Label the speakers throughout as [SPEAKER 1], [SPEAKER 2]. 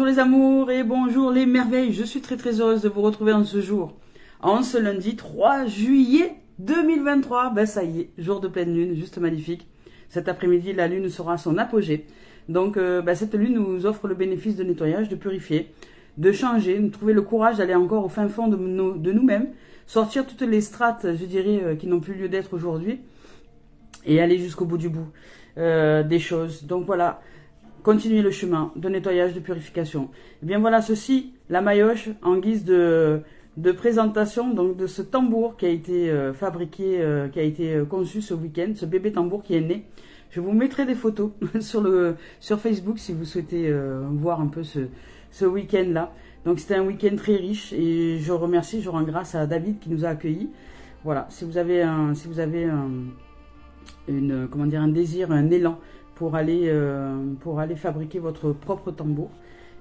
[SPEAKER 1] les amours et bonjour les merveilles. Je suis très heureuse de vous retrouver en ce jour, en ce lundi 3 juillet 2023. Ben ça y est, jour de pleine lune, juste magnifique. Cet après-midi, la lune sera à son apogée. Donc cette lune nous offre le bénéfice de nettoyage, de purifier, de changer, de trouver le courage d'aller encore au fin fond de nous-mêmes, sortir toutes les strates, je dirais, qui n'ont plus lieu d'être aujourd'hui et aller jusqu'au bout du bout des choses. Donc voilà. Continuer le chemin de nettoyage, de purification. Et bien voilà, ceci, la maillotche, en guise de présentation donc de ce tambour qui a été fabriqué, qui a été conçu ce week-end, ce bébé tambour qui est né. Je vous mettrai des photos sur Facebook si vous souhaitez voir un peu ce week-end-là. Donc c'était un week-end très riche et je rends grâce à David qui nous a accueillis. Voilà, si vous avez un désir, un élan pour aller fabriquer votre propre tambour,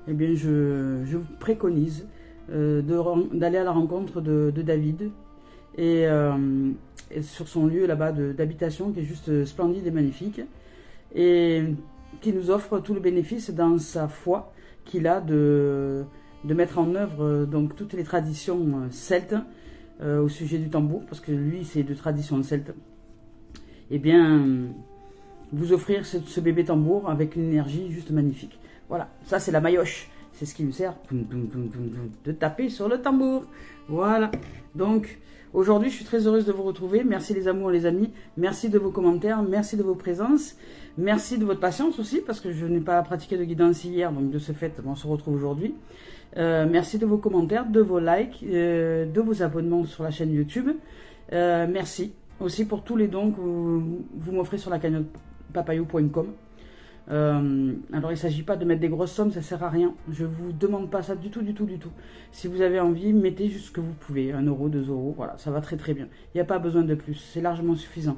[SPEAKER 1] eh bien je vous préconise d'aller à la rencontre de David et sur son lieu là-bas d'habitation qui est juste splendide et magnifique et qui nous offre tout le bénéfice dans sa foi qu'il a de mettre en œuvre donc toutes les traditions celtes au sujet du tambour, parce que lui c'est de tradition celte. Eh bien vous offrir ce bébé tambour avec une énergie juste magnifique. Voilà, ça c'est la maillotche. C'est ce qui me sert de taper sur le tambour. Voilà. Donc, aujourd'hui, je suis très heureuse de vous retrouver. Merci les amours, les amis. Merci de vos commentaires. Merci de vos présences. Merci de votre patience aussi, parce que je n'ai pas pratiqué de guidance hier. Donc, de ce fait, on se retrouve aujourd'hui. Merci de vos commentaires, de vos likes, de vos abonnements sur la chaîne YouTube. Merci aussi pour tous les dons que vous m'offrez sur la cagnotte papayou.com. Alors il ne s'agit pas de mettre des grosses sommes, ça sert à rien. Je vous demande pas ça du tout. Si vous avez envie, mettez juste ce que vous pouvez, 1 euro, 2 euros, voilà, ça va très bien. Il n'y a pas besoin de plus, c'est largement suffisant.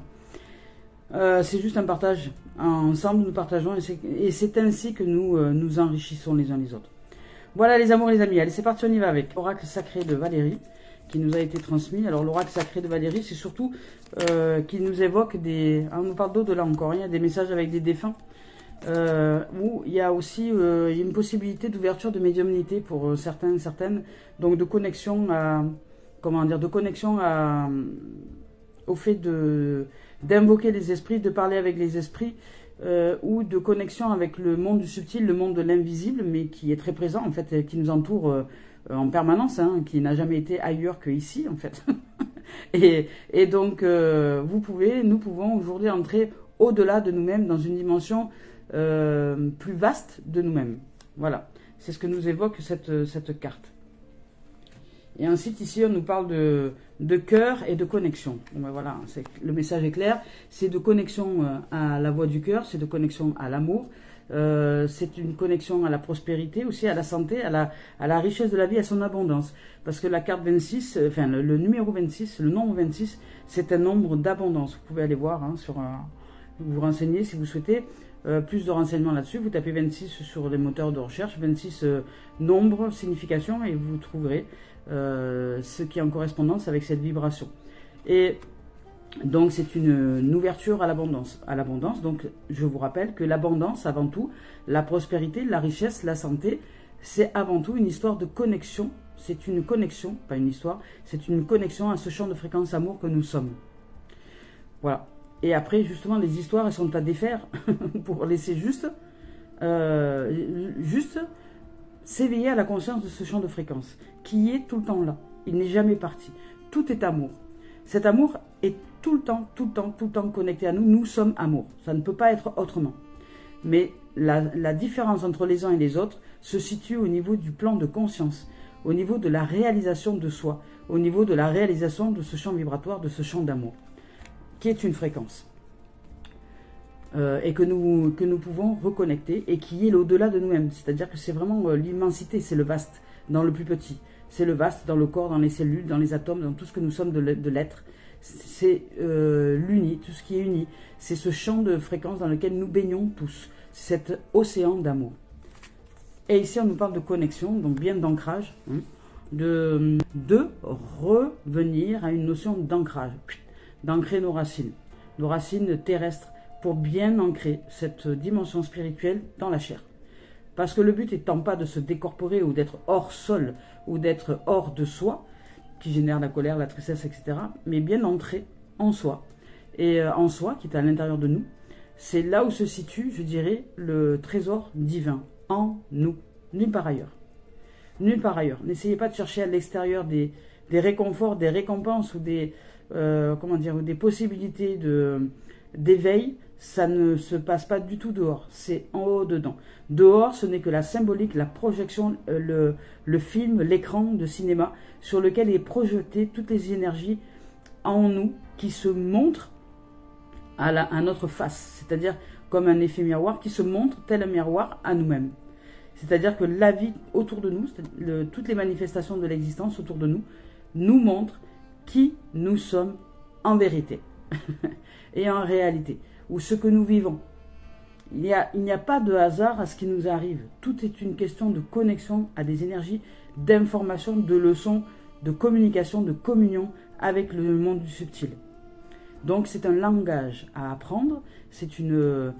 [SPEAKER 1] C'est juste un partage. Ensemble, nous partageons et c'est ainsi que nous nous enrichissons les uns les autres. Voilà les amours, les amis. Allez, c'est parti, on y va avec l'oracle sacré de Valérie qui nous a été transmis. Alors l'oracle sacré de Valérie, c'est surtout qui nous évoque des... on nous parle d'au-delà encore, il y a des messages avec des défunts, où il y a aussi une possibilité d'ouverture de médiumnité pour certaines, donc de connexion à... au fait d'invoquer les esprits, de parler avec les esprits, ou de connexion avec le monde du subtil, le monde de l'invisible, mais qui est très présent en fait, qui nous entoure en permanence, hein, qui n'a jamais été ailleurs que ici en fait. et donc nous pouvons aujourd'hui entrer au-delà de nous-mêmes, dans une dimension plus vaste de nous-mêmes. Voilà, c'est ce que nous évoque cette carte. Et ensuite ici on nous parle de cœur et de connexion. Bon, ben voilà, le message est clair, c'est de connexion à la voix du cœur, c'est de connexion à l'amour. C'est une connexion à la prospérité aussi, à la santé, à la richesse de la vie, à son abondance. Parce que la carte 26, enfin le numéro 26, le nombre 26, c'est un nombre d'abondance. Vous pouvez aller voir, hein, vous vous renseignez si vous souhaitez plus de renseignements là-dessus. Vous tapez 26 sur les moteurs de recherche, 26 nombre, signification, et vous trouverez ce qui est en correspondance avec cette vibration. Et donc c'est une ouverture à l'abondance. Donc je vous rappelle que l'abondance, avant tout, la prospérité, la richesse, la santé, c'est avant tout une histoire de connexion. C'est une connexion, pas une histoire, c'est une connexion à ce champ de fréquence amour que nous sommes. Voilà. Et après, justement, les histoires, elles sont à défaire pour laisser juste s'éveiller à la conscience de ce champ de fréquence qui est tout le temps là. Il n'est jamais parti. Tout est amour. Cet amour est tout le temps connecté à nous. Nous sommes amour. Ça ne peut pas être autrement. Mais la différence entre les uns et les autres se situe au niveau du plan de conscience, au niveau de la réalisation de soi, au niveau de la réalisation de ce champ vibratoire, de ce champ d'amour, qui est une fréquence. Et que nous pouvons reconnecter et qui est l'au-delà de nous-mêmes. C'est-à-dire que c'est vraiment l'immensité, c'est le vaste dans le plus petit. C'est le vaste dans le corps, dans les cellules, dans les atomes, dans tout ce que nous sommes de l'être. C'est l'uni, tout ce qui est uni. C'est ce champ de fréquence dans lequel nous baignons tous. C'est cet océan d'amour. Et ici, on nous parle de connexion, donc bien d'ancrage, hein, de revenir à une notion d'ancrage, d'ancrer nos racines terrestres, pour bien ancrer cette dimension spirituelle dans la chair. Parce que le but étant pas de se décorporer ou d'être hors sol ou d'être hors de soi, qui génère la colère, la tristesse, etc. Mais bien entrer en soi. Et en soi, qui est à l'intérieur de nous, c'est là où se situe, je dirais, le trésor divin. En nous. Nulle part ailleurs. Nulle part ailleurs. N'essayez pas de chercher à l'extérieur des réconforts, des récompenses ou des, ou des possibilités d'éveil. Ça ne se passe pas du tout dehors. C'est en haut, dedans. Dehors, ce n'est que la symbolique, la projection, le film, l'écran de cinéma sur lequel est projeté toutes les énergies en nous qui se montrent à notre face. C'est-à-dire comme un effet miroir qui se montre tel un miroir à nous-mêmes. C'est-à-dire que la vie autour de nous, toutes les manifestations de l'existence autour de nous, nous montrent qui nous sommes en vérité et en réalité, ou ce que nous vivons. Il n'y a pas de hasard à ce qui nous arrive. Tout est une question de connexion à des énergies, d'information, de leçons, de communication, de communion avec le monde du subtil. Donc c'est un langage à apprendre, c'est une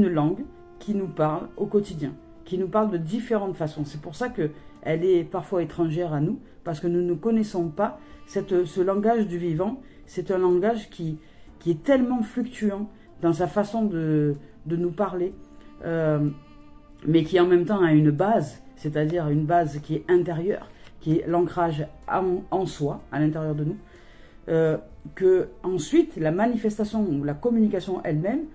[SPEAKER 1] langue qui nous parle au quotidien, qui nous parle de différentes façons. C'est pour ça qu'elle est parfois étrangère à nous, parce que nous ne connaissons pas ce langage du vivant. C'est un langage qui est tellement fluctuant dans sa façon de nous parler, mais qui en même temps a une base, c'est-à-dire une base qui est intérieure, qui est l'ancrage en soi, à l'intérieur de nous, que ensuite la manifestation ou la communication elle-même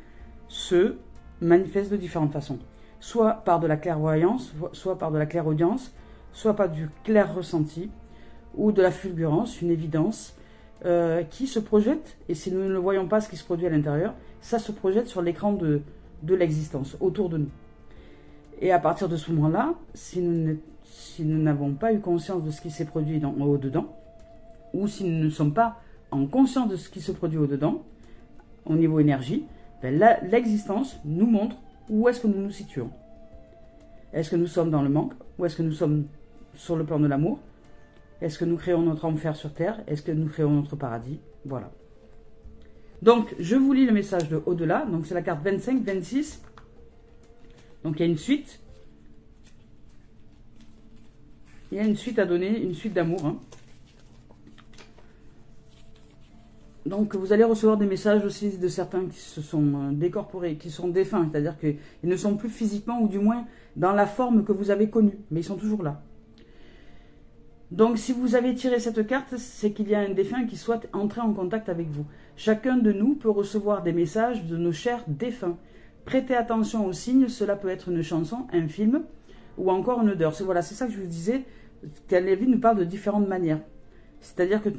[SPEAKER 1] se manifeste de différentes façons. Soit par de la clairvoyance, soit par de la clairaudience, soit par du clair ressenti, ou de la fulgurance, une évidence, qui se projette, et si nous ne voyons pas ce qui se produit à l'intérieur, ça se projette sur l'écran de l'existence, autour de nous. Et à partir de ce moment-là, si nous n'avons pas eu conscience de ce qui s'est produit au-dedans, ou si nous ne sommes pas en conscience de ce qui se produit au-dedans, au niveau énergie, l'existence nous montre où est-ce que nous nous situons. Est-ce que nous sommes dans le manque, ou est-ce que nous sommes sur le plan de l'amour? Est-ce que nous créons notre enfer sur terre? Est-ce que nous créons notre paradis? Voilà. Donc, je vous lis le message de au-delà. Donc, c'est la carte 25, 26. Donc, il y a une suite. Il y a une suite à donner, une suite d'amour. Hein. Donc, vous allez recevoir des messages aussi de certains qui se sont décorporés, qui sont défunts. C'est-à-dire qu'ils ne sont plus physiquement, ou du moins dans la forme que vous avez connue. Mais ils sont toujours là. Donc, si vous avez tiré cette carte, c'est qu'il y a un défunt qui souhaite entrer en contact avec vous. Chacun de nous peut recevoir des messages de nos chers défunts. Prêtez attention aux signes, cela peut être une chanson, un film, ou encore une odeur. Voilà, c'est ça que je vous disais, qu'Alevi nous parle de différentes manières. C'est-à-dire que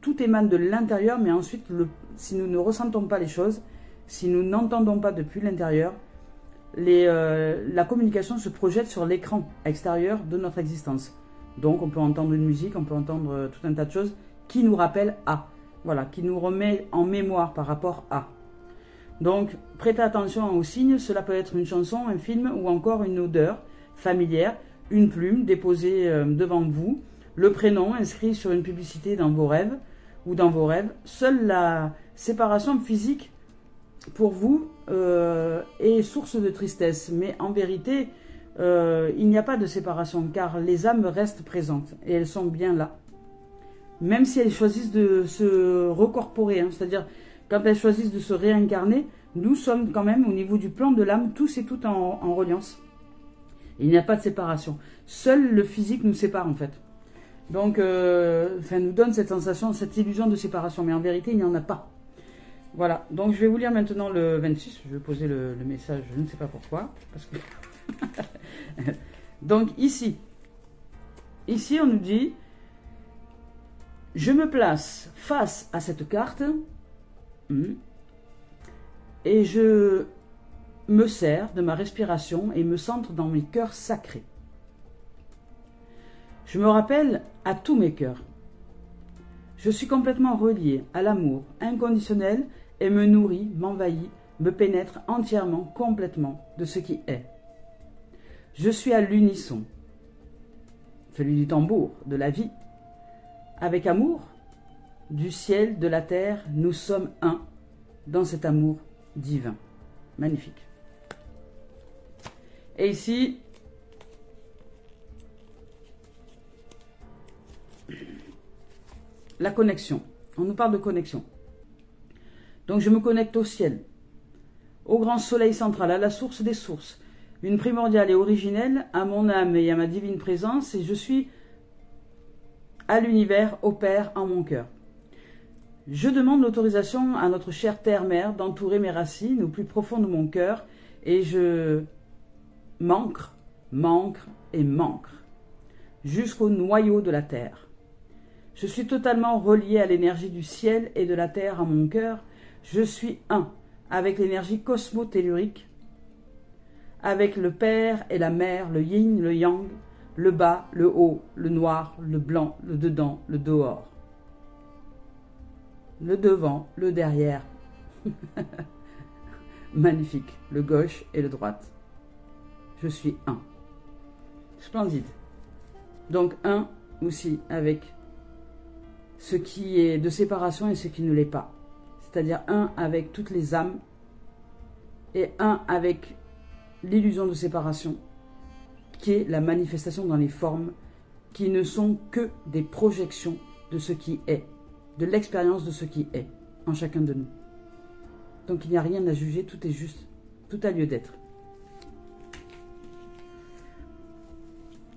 [SPEAKER 1] tout émane de l'intérieur, mais ensuite, si nous ne ressentons pas les choses, si nous n'entendons pas depuis l'intérieur, la communication se projette sur l'écran extérieur de notre existence. Donc, on peut entendre une musique, on peut entendre tout un tas de choses qui nous rappellent à. Voilà, qui nous remet en mémoire par rapport à. Donc, prêtez attention aux signes. Cela peut être une chanson, un film ou encore une odeur familière, une plume déposée devant vous, le prénom inscrit sur une publicité dans vos rêves ou dans vos rêves. Seule la séparation physique, pour vous, est source de tristesse. Mais en vérité, il n'y a pas de séparation, car les âmes restent présentes et elles sont bien là. Même si elles choisissent de se recorporer, hein, c'est-à-dire quand elles choisissent de se réincarner, nous sommes quand même au niveau du plan de l'âme, tous et toutes en reliance. Il n'y a pas de séparation. Seul le physique nous sépare en fait. Donc, ça nous donne cette sensation, cette illusion de séparation, mais en vérité, il n'y en a pas. Voilà, donc je vais vous lire maintenant le 26, je vais poser le message, je ne sais pas pourquoi, parce que... Donc ici, on nous dit, je me place face à cette carte et je me sers de ma respiration et me centre dans mes cœurs sacrés. Je me rappelle à tous mes cœurs. Je suis complètement relié à l'amour inconditionnel et me nourrit, m'envahit, me pénètre entièrement, complètement de ce qui est. Je suis à l'unisson, celui du tambour, de la vie. Avec amour, du ciel, de la terre, nous sommes un dans cet amour divin. Magnifique. Et ici, la connexion. On nous parle de connexion. Donc je me connecte au ciel, au grand soleil central, à la source des sources, une primordiale et originelle, à mon âme et à ma divine présence, et je suis à l'univers, au Père, en mon cœur. Je demande l'autorisation à notre chère Terre-Mère d'entourer mes racines au plus profond de mon cœur, et je m'ancre jusqu'au noyau de la terre. Je suis totalement relié à l'énergie du ciel et de la terre en mon cœur. Je suis un avec l'énergie cosmotellurique, avec le Père et la Mère, le yin, le yang, le bas, le haut, le noir, le blanc, le dedans, le dehors, le devant, le derrière. Magnifique, le gauche et le droite. Je suis un. Splendide. Donc un aussi avec ce qui est de séparation et ce qui ne l'est pas. C'est-à-dire un avec toutes les âmes et un avec l'illusion de séparation qui est la manifestation dans les formes qui ne sont que des projections de ce qui est, de l'expérience de ce qui est en chacun de nous. Donc il n'y a rien à juger, tout est juste, tout a lieu d'être.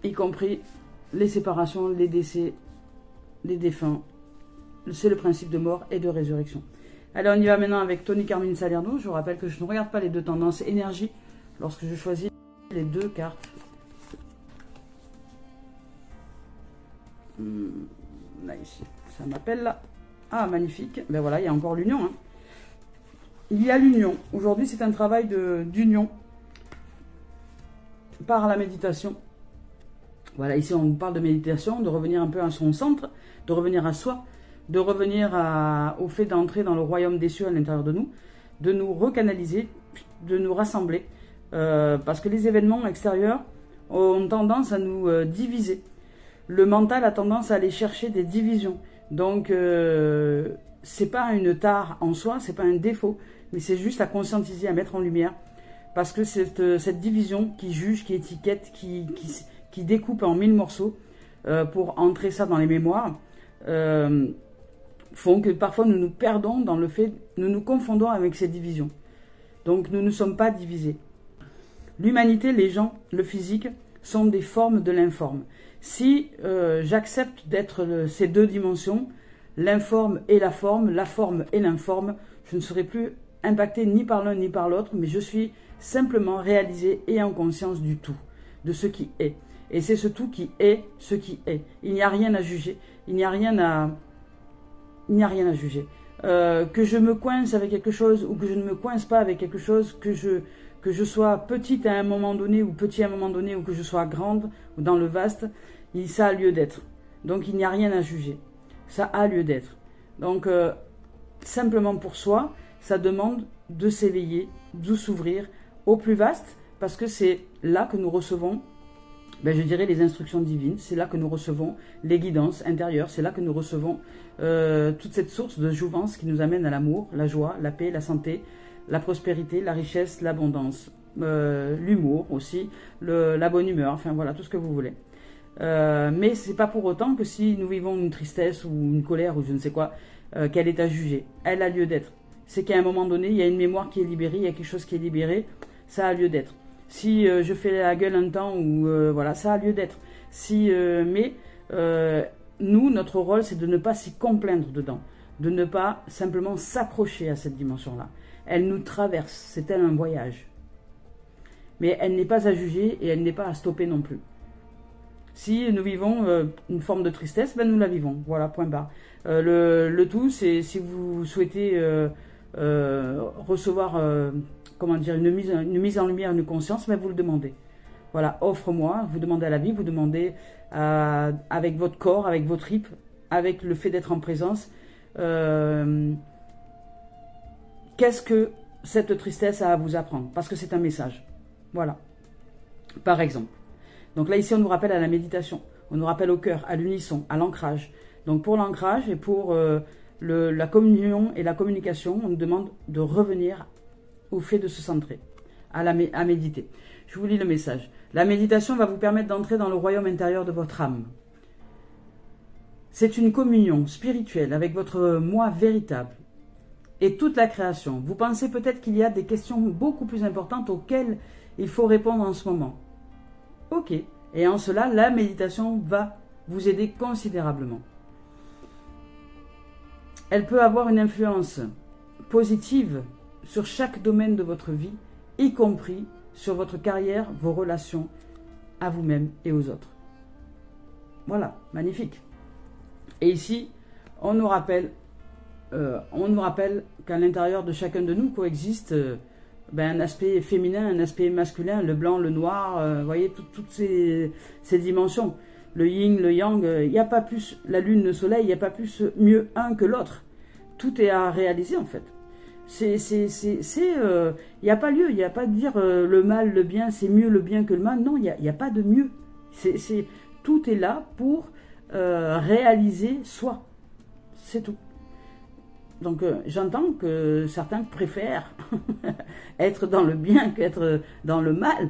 [SPEAKER 1] Y compris les séparations, les décès, les défunts. C'est le principe de mort et de résurrection. Allez, on y va maintenant avec Tony Carmine Salerno. Je vous rappelle que je ne regarde pas les deux tendances énergie lorsque je choisis les deux cartes. Là, ici, ça m'appelle là. Ah, magnifique. Ben voilà, il y a encore l'union. Hein. Il y a l'union. Aujourd'hui, c'est un travail d'union par la méditation. Voilà, ici, on parle de méditation, de revenir un peu à son centre, de revenir à soi, de revenir au fait d'entrer dans le royaume des cieux à l'intérieur de nous recanaliser, de nous rassembler. Parce que les événements extérieurs ont tendance à nous diviser. Le mental a tendance à aller chercher des divisions. Donc, c'est pas une tare en soi, c'est pas un défaut, mais c'est juste à conscientiser, à mettre en lumière. Parce que cette division qui juge, qui étiquette, qui découpe en 1000 morceaux pour entrer ça dans les mémoires, font que parfois nous nous perdons dans le fait, nous nous confondons avec ces divisions. Donc nous ne sommes pas divisés. L'humanité, les gens, le physique, sont des formes de l'informe. Si j'accepte d'être ces deux dimensions, l'informe et la forme et l'informe, je ne serai plus impacté ni par l'un ni par l'autre, mais je suis simplement réalisé et en conscience du tout, de ce qui est. Et c'est ce tout qui est ce qui est. Il n'y a rien à juger, il n'y a rien à juger. Que je me coince avec quelque chose ou que je ne me coince pas avec quelque chose, que je sois petite à un moment donné ou petit à un moment donné, ou que je sois grande ou dans le vaste, ça a lieu d'être. Donc il n'y a rien à juger. Ça a lieu d'être. Donc simplement pour soi, ça demande de s'éveiller, de s'ouvrir au plus vaste, parce que c'est là que nous recevons, je dirais, les instructions divines, c'est là que nous recevons les guidances intérieures, c'est là que nous recevons toute cette source de jouvence qui nous amène à l'amour, la joie, la paix, la santé, la prospérité, la richesse, l'abondance, l'humour aussi, la bonne humeur, enfin voilà, tout ce que vous voulez. Mais c'est pas pour autant que si nous vivons une tristesse ou une colère ou je ne sais quoi, qu'elle est à juger. Elle a lieu d'être. C'est qu'à un moment donné, il y a une mémoire qui est libérée, il y a quelque chose qui est libéré, ça a lieu d'être. Si je fais la gueule un temps, ou voilà, ça a lieu d'être. Nous, notre rôle, c'est de ne pas s'y complaindre dedans, de ne pas simplement s'accrocher à cette dimension-là. Elle nous traverse, c'est tel un voyage. Mais elle n'est pas à juger et elle n'est pas à stopper non plus. Si nous vivons une forme de tristesse, nous la vivons. Voilà, point barre. Le tout, c'est si vous souhaitez recevoir une mise en lumière, une conscience, vous le demandez. Voilà, offre-moi, vous demandez à la vie, vous demandez avec votre corps, avec vos tripes, avec le fait d'être en présence, qu'est-ce que cette tristesse a à vous apprendre? Parce que c'est un message. Voilà, par exemple. Donc là, ici, on nous rappelle à la méditation, on nous rappelle au cœur, à l'unisson, à l'ancrage. Donc pour l'ancrage et pour la communion et la communication, on nous demande de revenir au fait de se centrer, à méditer. Je vous lis le message. La méditation va vous permettre d'entrer dans le royaume intérieur de votre âme. C'est une communion spirituelle avec votre moi véritable et toute la création. Vous pensez peut-être qu'il y a des questions beaucoup plus importantes auxquelles il faut répondre en ce moment. Ok. Et en cela, la méditation va vous aider considérablement. Elle peut avoir une influence positive sur chaque domaine de votre vie, y compris sur votre carrière, vos relations à vous-même et aux autres. Voilà, magnifique. Et ici, on nous rappelle qu'à l'intérieur de chacun de nous coexiste un aspect féminin, un aspect masculin, le blanc, le noir, vous voyez, toutes ces dimensions. Le yin, le yang, il n'y a pas plus, la lune, le soleil, il n'y a pas plus mieux un que l'autre. Tout est à réaliser en fait. Il n'y a pas lieu, il n'y a pas de dire le mal, le bien, c'est mieux le bien que le mal. Non, il n'y a pas de mieux. Tout est là pour réaliser soi. C'est tout. Donc j'entends que certains préfèrent être dans le bien qu'être dans le mal.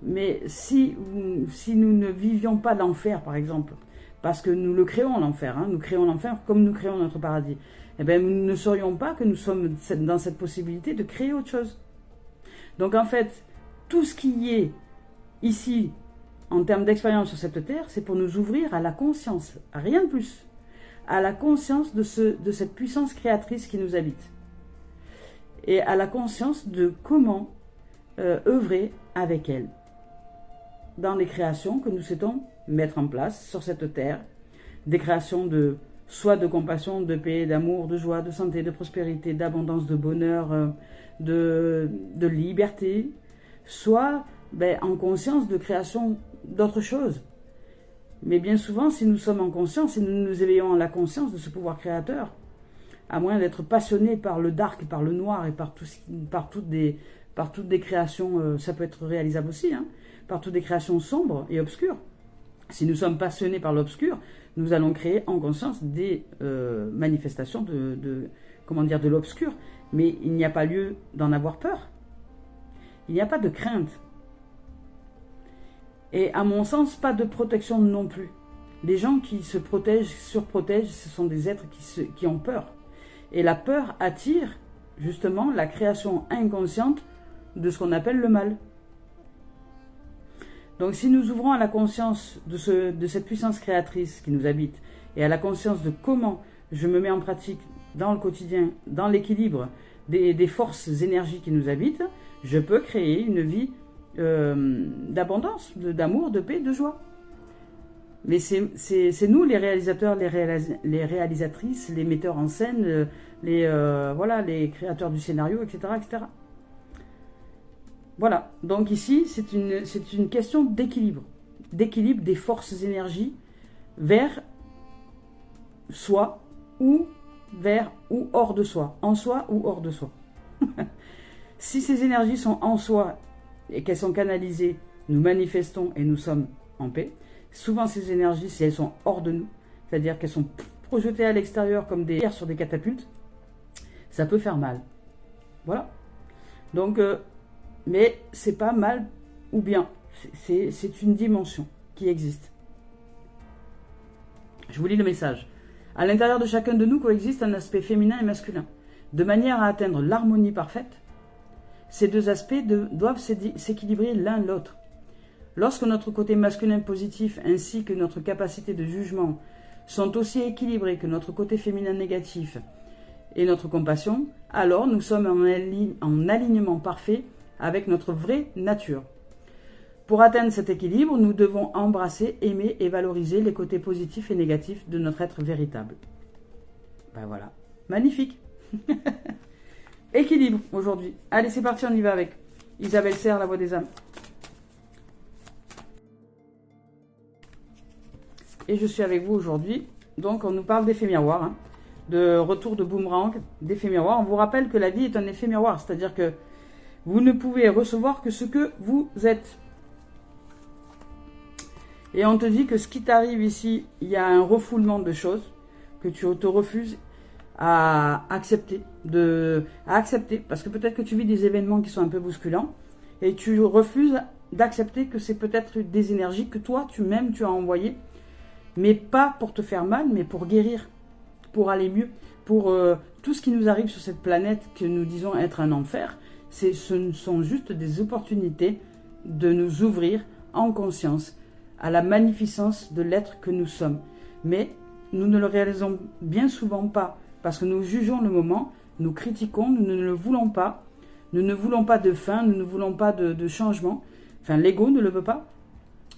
[SPEAKER 1] Mais si nous ne vivions pas l'enfer, par exemple, parce que nous le créons l'enfer, hein, nous créons l'enfer comme nous créons notre paradis, eh bien, nous ne saurions pas que nous sommes dans cette possibilité de créer autre chose. Donc en fait, tout ce qui est ici, en termes d'expérience sur cette terre, c'est pour nous ouvrir à la conscience, rien de plus, à la conscience de cette puissance créatrice qui nous habite, et à la conscience de comment œuvrer avec elle, dans les créations que nous souhaitons mettre en place sur cette terre, des créations de soit de compassion, de paix, d'amour, de joie, de santé, de prospérité, d'abondance, de bonheur, de liberté, soit en conscience de création d'autres choses. Mais bien souvent, si nous sommes en conscience, si nous nous éveillons à la conscience de ce pouvoir créateur, à moins d'être passionnés par le dark, par le noir et par toutes des créations, ça peut être réalisable aussi, hein, par toutes des créations sombres et obscures. Si nous sommes passionnés par l'obscur, nous allons créer en conscience des manifestations de l'obscur. Mais il n'y a pas lieu d'en avoir peur. Il n'y a pas de crainte. Et à mon sens, pas de protection non plus. Les gens qui se protègent, surprotègent, ce sont des êtres qui ont peur. Et la peur attire justement la création inconsciente de ce qu'on appelle le mal. Donc si nous ouvrons à la conscience de cette puissance créatrice qui nous habite et à la conscience de comment je me mets en pratique dans le quotidien, dans l'équilibre des forces énergies qui nous habitent, je peux créer une vie d'abondance, d'amour, de paix, de joie. Mais c'est nous les réalisateurs, les réalisatrices, les metteurs en scène, les créateurs du scénario, etc. etc. Voilà, donc ici, c'est une question d'équilibre des forces énergies vers soi ou hors de soi, en soi ou hors de soi. Si ces énergies sont en soi et qu'elles sont canalisées, nous manifestons et nous sommes en paix. Souvent, ces énergies, si elles sont hors de nous, c'est-à-dire qu'elles sont projetées à l'extérieur comme des pierres sur des catapultes, ça peut faire mal. Voilà. Donc, mais c'est pas mal ou bien. C'est une dimension qui existe. Je vous lis le message. À l'intérieur de chacun de nous coexiste un aspect féminin et masculin. De manière à atteindre l'harmonie parfaite, ces deux aspects doivent s'équilibrer l'un l'autre. Lorsque notre côté masculin positif ainsi que notre capacité de jugement sont aussi équilibrés que notre côté féminin négatif et notre compassion, alors nous sommes en alignement parfait avec notre vraie nature. Pour atteindre cet équilibre, nous devons embrasser, aimer et valoriser les côtés positifs et négatifs de notre être véritable. Ben voilà, magnifique. Équilibre aujourd'hui. Allez, c'est parti, on y va avec Isabelle Serre, la voix des âmes. Et je suis avec vous aujourd'hui. Donc, on nous parle d'effet miroir, hein, de retour de boomerang, d'effet miroir. On vous rappelle que la vie est un effet miroir, c'est-à-dire que vous ne pouvez recevoir que ce que vous êtes. Et on te dit que ce qui t'arrive ici, il y a un refoulement de choses que tu te refuses à accepter, parce que peut-être que tu vis des événements qui sont un peu bousculants et tu refuses d'accepter que c'est peut-être des énergies que toi, tu as envoyées mais pas pour te faire mal, mais pour guérir, pour aller mieux, pour tout ce qui nous arrive sur cette planète que nous disons être un enfer, ce sont juste des opportunités de nous ouvrir en conscience à la magnificence de l'être que nous sommes. Mais nous ne le réalisons bien souvent pas, parce que nous jugeons le moment, nous critiquons, nous ne le voulons pas, nous ne voulons pas de fin, nous ne voulons pas de changement, enfin l'ego ne le veut pas,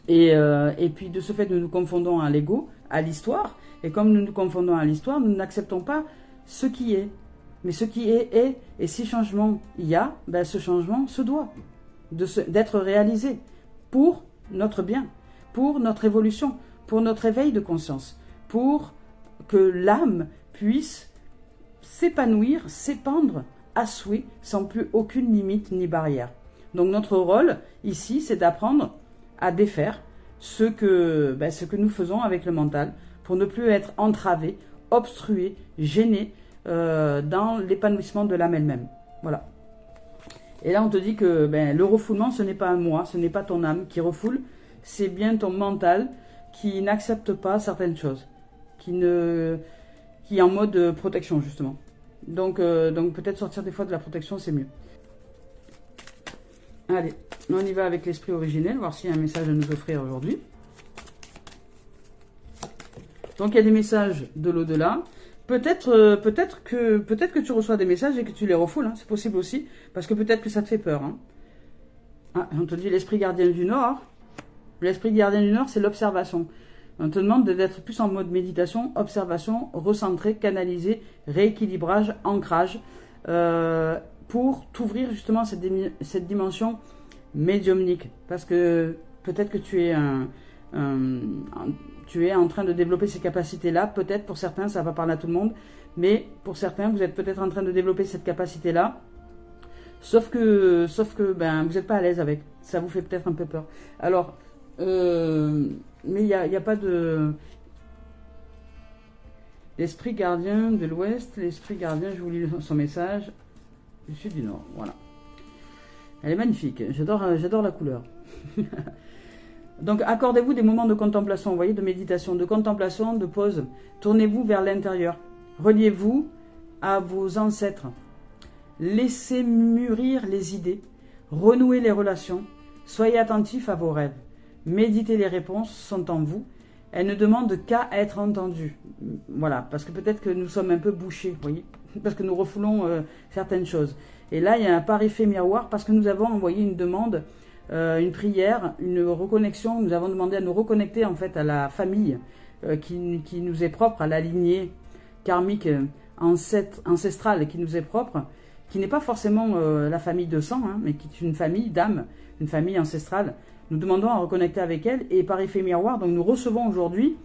[SPEAKER 1] et puis de ce fait nous nous confondons à l'ego, à l'histoire, et comme nous nous confondons à l'histoire, nous n'acceptons pas ce qui est. Mais ce qui est, et si changement il y a, ben ce changement se doit d'être réalisé pour notre bien, pour notre évolution, pour notre éveil de conscience, pour que l'âme puisse s'épanouir, s'épandre à souhait, sans plus aucune limite ni barrière. Donc notre rôle ici, c'est d'apprendre à défaire ce que nous faisons avec le mental, pour ne plus être entravé, obstrué, gêné, dans l'épanouissement de l'âme elle-même. Voilà. Et là, on te dit que le refoulement, ce n'est pas un moi, ce n'est pas ton âme qui refoule, c'est bien ton mental qui n'accepte pas certaines choses, qui est en mode protection, justement. Donc peut-être sortir des fois de la protection, c'est mieux. Allez, on y va avec l'esprit originel, voir s'il y a un message à nous offrir aujourd'hui. Donc il y a des messages de l'au-delà. Peut-être que tu reçois des messages et que tu les refoules, hein. C'est possible aussi, parce que peut-être que ça te fait peur. Hein. Ah, on te dit l'esprit gardien du Nord. L'esprit gardien du Nord, c'est l'observation. On te demande d'être plus en mode méditation, observation, recentré, canalisé, rééquilibrage, ancrage, pour t'ouvrir justement cette dimension médiumnique. Parce que peut-être que tu es tu es en train de développer ces capacités-là. Peut-être pour certains, ça va parler à tout le monde. Mais pour certains, vous êtes peut-être en train de développer cette capacité-là. Sauf que vous n'êtes pas à l'aise avec. Ça vous fait peut-être un peu peur. Alors, mais il n'y a pas de... L'esprit gardien de l'Ouest, l'esprit gardien, je vous lis son message, du Sud du Nord. Voilà. Elle est magnifique. J'adore la couleur. Donc, accordez-vous des moments de contemplation, vous voyez, de méditation, de contemplation, de pause. Tournez-vous vers l'intérieur. Reliez-vous à vos ancêtres. Laissez mûrir les idées. Renouez les relations. Soyez attentifs à vos rêves. Méditez, les réponses sont en vous. Elles ne demandent qu'à être entendues. Voilà, parce que peut-être que nous sommes un peu bouchés, vous voyez, parce que nous refoulons certaines choses. Et là, il y a un par effet miroir, parce que nous avons envoyé une demande, une prière, une reconnexion. Nous avons demandé à nous reconnecter en fait à la famille qui nous est propre, à la lignée karmique ancestrale qui nous est propre, qui n'est pas forcément la famille de sang, hein, mais qui est une famille d'âme, une famille ancestrale. Nous demandons à reconnecter avec elle et par effet miroir, donc nous recevons aujourd'hui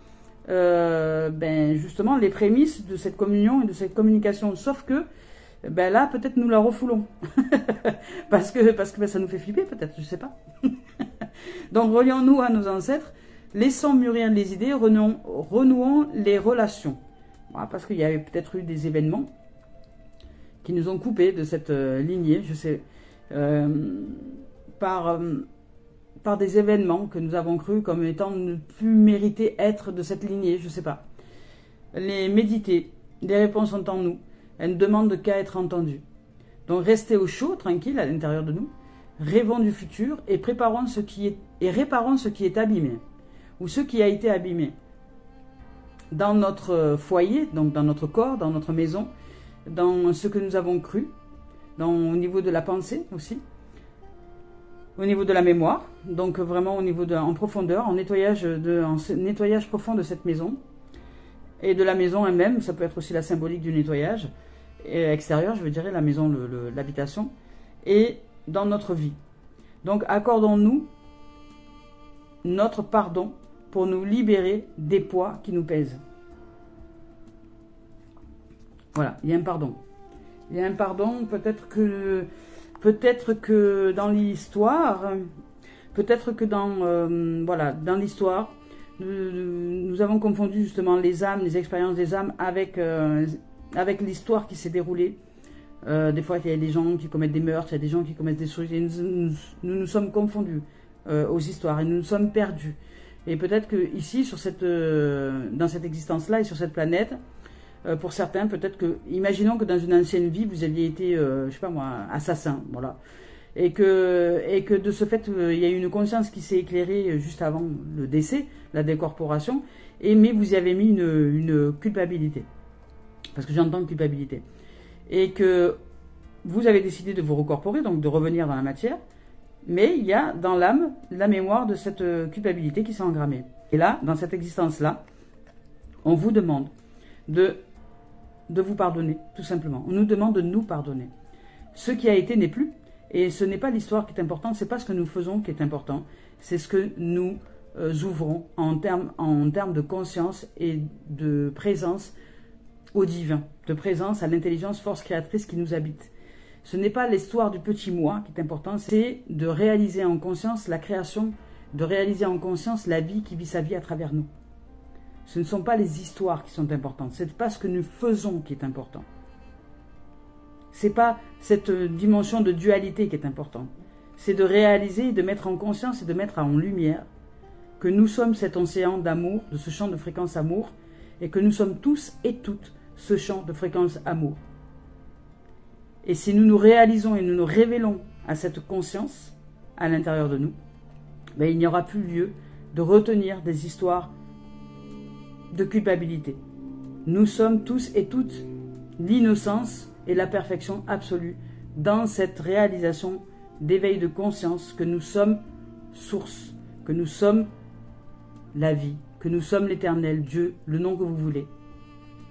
[SPEAKER 1] justement les prémices de cette communion et de cette communication. Sauf que là, peut-être nous la refoulons. parce que ça nous fait flipper, peut-être, je ne sais pas. Donc relions-nous à nos ancêtres, laissons mûrir les idées, renouons les relations. Voilà, parce qu'il y avait peut-être eu des événements qui nous ont coupés de cette lignée, je sais, par des événements que nous avons cru comme étant ne plus mériter être de cette lignée, je ne sais pas. Les méditer, les réponses sont en nous, elles ne demandent qu'à être entendues. Donc restez au chaud, tranquille à l'intérieur de nous, rêvons du futur et réparons ce qui est abîmé, ou ce qui a été abîmé. Dans notre foyer, donc dans notre corps, dans notre maison, dans ce que nous avons cru, au niveau de la pensée aussi, au niveau de la mémoire, donc vraiment au niveau en profondeur, en nettoyage profond de cette maison, et de la maison elle-même. Ça peut être aussi la symbolique du nettoyage, et extérieur, je veux dire la maison, l'habitation, et dans notre vie. Donc accordons-nous notre pardon pour nous libérer des poids qui nous pèsent. Voilà, il y a un pardon. Il y a un pardon, peut-être que dans l'histoire, dans l'histoire, nous avons confondu justement les âmes, les expériences des âmes avec l'histoire qui s'est déroulée. Des fois, il y a des gens qui commettent des meurtres, il y a des gens qui commettent des choses, et nous nous sommes confondus aux histoires, et nous nous sommes perdus. Et peut-être que ici, dans cette existence-là et sur cette planète, pour certains, peut-être que, imaginons que dans une ancienne vie, vous aviez été, je sais pas moi, assassin, voilà. Et que de ce fait, il y a eu une conscience qui s'est éclairée juste avant le décès, la décorporation, mais vous y avez mis une culpabilité. Parce que j'entends culpabilité. Et que vous avez décidé de vous recorporer, donc de revenir dans la matière, mais il y a dans l'âme la mémoire de cette culpabilité qui s'est engrammée. Et là, dans cette existence-là, on vous demande de vous pardonner, tout simplement. On nous demande de nous pardonner. Ce qui a été n'est plus, et ce n'est pas l'histoire qui est importante, c'est pas ce que nous faisons qui est important, c'est ce que nous ouvrons en termes de conscience et de présence au divin, de présence à l'intelligence force créatrice qui nous habite. Ce n'est pas l'histoire du petit moi qui est important, c'est de réaliser en conscience la création, de réaliser en conscience la vie qui vit sa vie à travers nous. Ce ne sont pas les histoires qui sont importantes, ce n'est pas ce que nous faisons qui est important. Ce n'est pas cette dimension de dualité qui est importante. C'est de réaliser, de mettre en conscience et de mettre en lumière que nous sommes cet océan d'amour, de ce champ de fréquence amour, et que nous sommes tous et toutes ce champ de fréquence amour. Et si nous nous réalisons et nous nous révélons à cette conscience à l'intérieur de nous, ben, il n'y aura plus lieu de retenir des histoires de culpabilité. Nous sommes tous et toutes l'innocence et la perfection absolue dans cette réalisation d'éveil de conscience que nous sommes source, que nous sommes la vie, que nous sommes l'éternel, Dieu, le nom que vous voulez,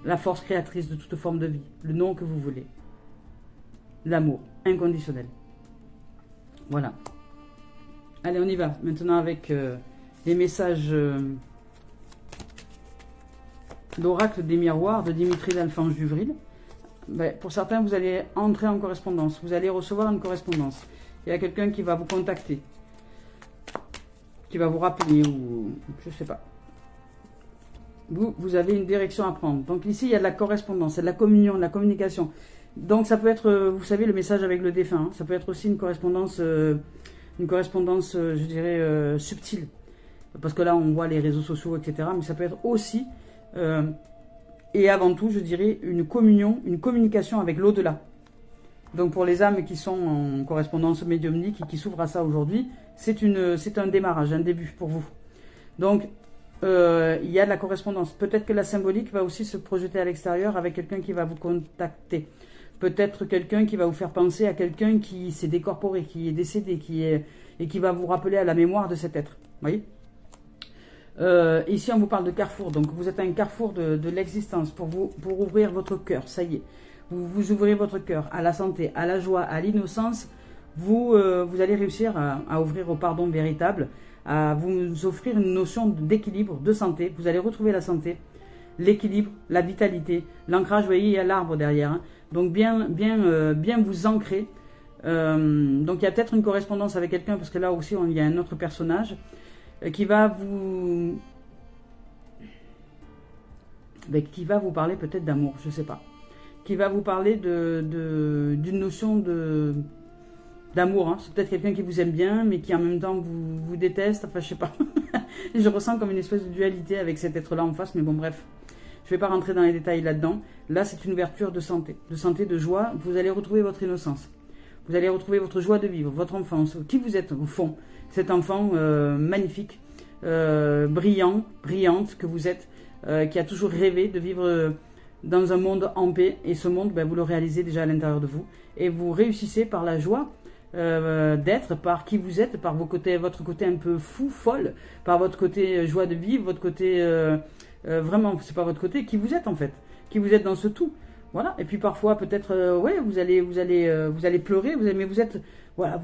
[SPEAKER 1] la force créatrice de toute forme de vie, le nom que vous voulez, l'amour inconditionnel. Voilà. Allez, on y va maintenant avec les messages l'oracle des miroirs de Dimitri l'Alphonse Juvril. Ben, pour certains, vous allez entrer en correspondance. Vous allez recevoir une correspondance. Il y a quelqu'un qui va vous contacter, qui va vous rappeler, ou je ne sais pas. Vous avez une direction à prendre. Donc ici, il y a de la correspondance, il y a de la communion, de la communication. Donc ça peut être, vous savez, le message avec le défunt. Hein. Ça peut être aussi une correspondance, je dirais, subtile. Parce que là, on voit les réseaux sociaux, etc. Mais ça peut être aussi... et avant tout, je dirais, une communion, une communication avec l'au-delà. Donc pour les âmes qui sont en correspondance médiumnique et qui s'ouvrent à ça aujourd'hui, c'est un démarrage, un début pour vous. Donc il y a de la correspondance. Peut-être que la symbolique va aussi se projeter à l'extérieur avec quelqu'un qui va vous contacter. Peut-être quelqu'un qui va vous faire penser à quelqu'un qui s'est décorporé, qui est décédé, et qui va vous rappeler à la mémoire de cet être. Vous voyez ? Ici, on vous parle de carrefour. Donc, vous êtes à un carrefour de l'existence pour ouvrir votre cœur. Ça y est. Vous ouvrez votre cœur à la santé, à la joie, à l'innocence. Vous allez réussir à ouvrir au pardon véritable, à vous offrir une notion d'équilibre, de santé. Vous allez retrouver la santé, l'équilibre, la vitalité, l'ancrage. Vous voyez, il y a l'arbre derrière. Hein. Donc, bien vous ancrer. Donc, il y a peut-être une correspondance avec quelqu'un, parce que là aussi, il y a un autre personnage qui va vous parler peut-être d'amour, je ne sais pas. Qui va vous parler d'une notion d'amour. Hein. C'est peut-être quelqu'un qui vous aime bien, mais qui en même temps vous déteste. Enfin, je sais pas. Je ressens comme une espèce de dualité avec cet être-là en face, mais bon, bref. Je ne vais pas rentrer dans les détails là-dedans. Là, c'est une ouverture de santé, de joie. Vous allez retrouver votre innocence. Vous allez retrouver votre joie de vivre, votre enfance, qui vous êtes au fond. Cet enfant magnifique, brillant, brillante que vous êtes, qui a toujours rêvé de vivre dans un monde en paix. Et ce monde, vous le réalisez déjà à l'intérieur de vous. Et vous réussissez par la joie d'être, par qui vous êtes, par votre côté un peu fou, folle, par votre côté joie de vivre, votre côté... vraiment, c'est pas votre côté, qui vous êtes en fait. Qui vous êtes dans ce tout. Voilà. Et puis parfois, peut-être, vous allez pleurer, mais vous êtes... Voilà,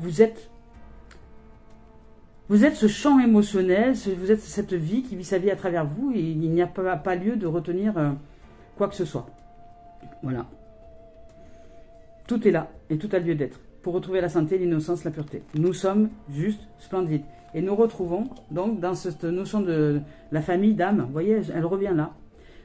[SPEAKER 1] vous êtes ce champ émotionnel, vous êtes cette vie qui vit sa vie à travers vous et il n'y a pas lieu de retenir quoi que ce soit. Voilà. Tout est là et tout a lieu d'être pour retrouver la santé, l'innocence, la pureté. Nous sommes juste splendides. Et nous retrouvons donc dans cette notion de la famille d'âme, vous voyez, elle revient là.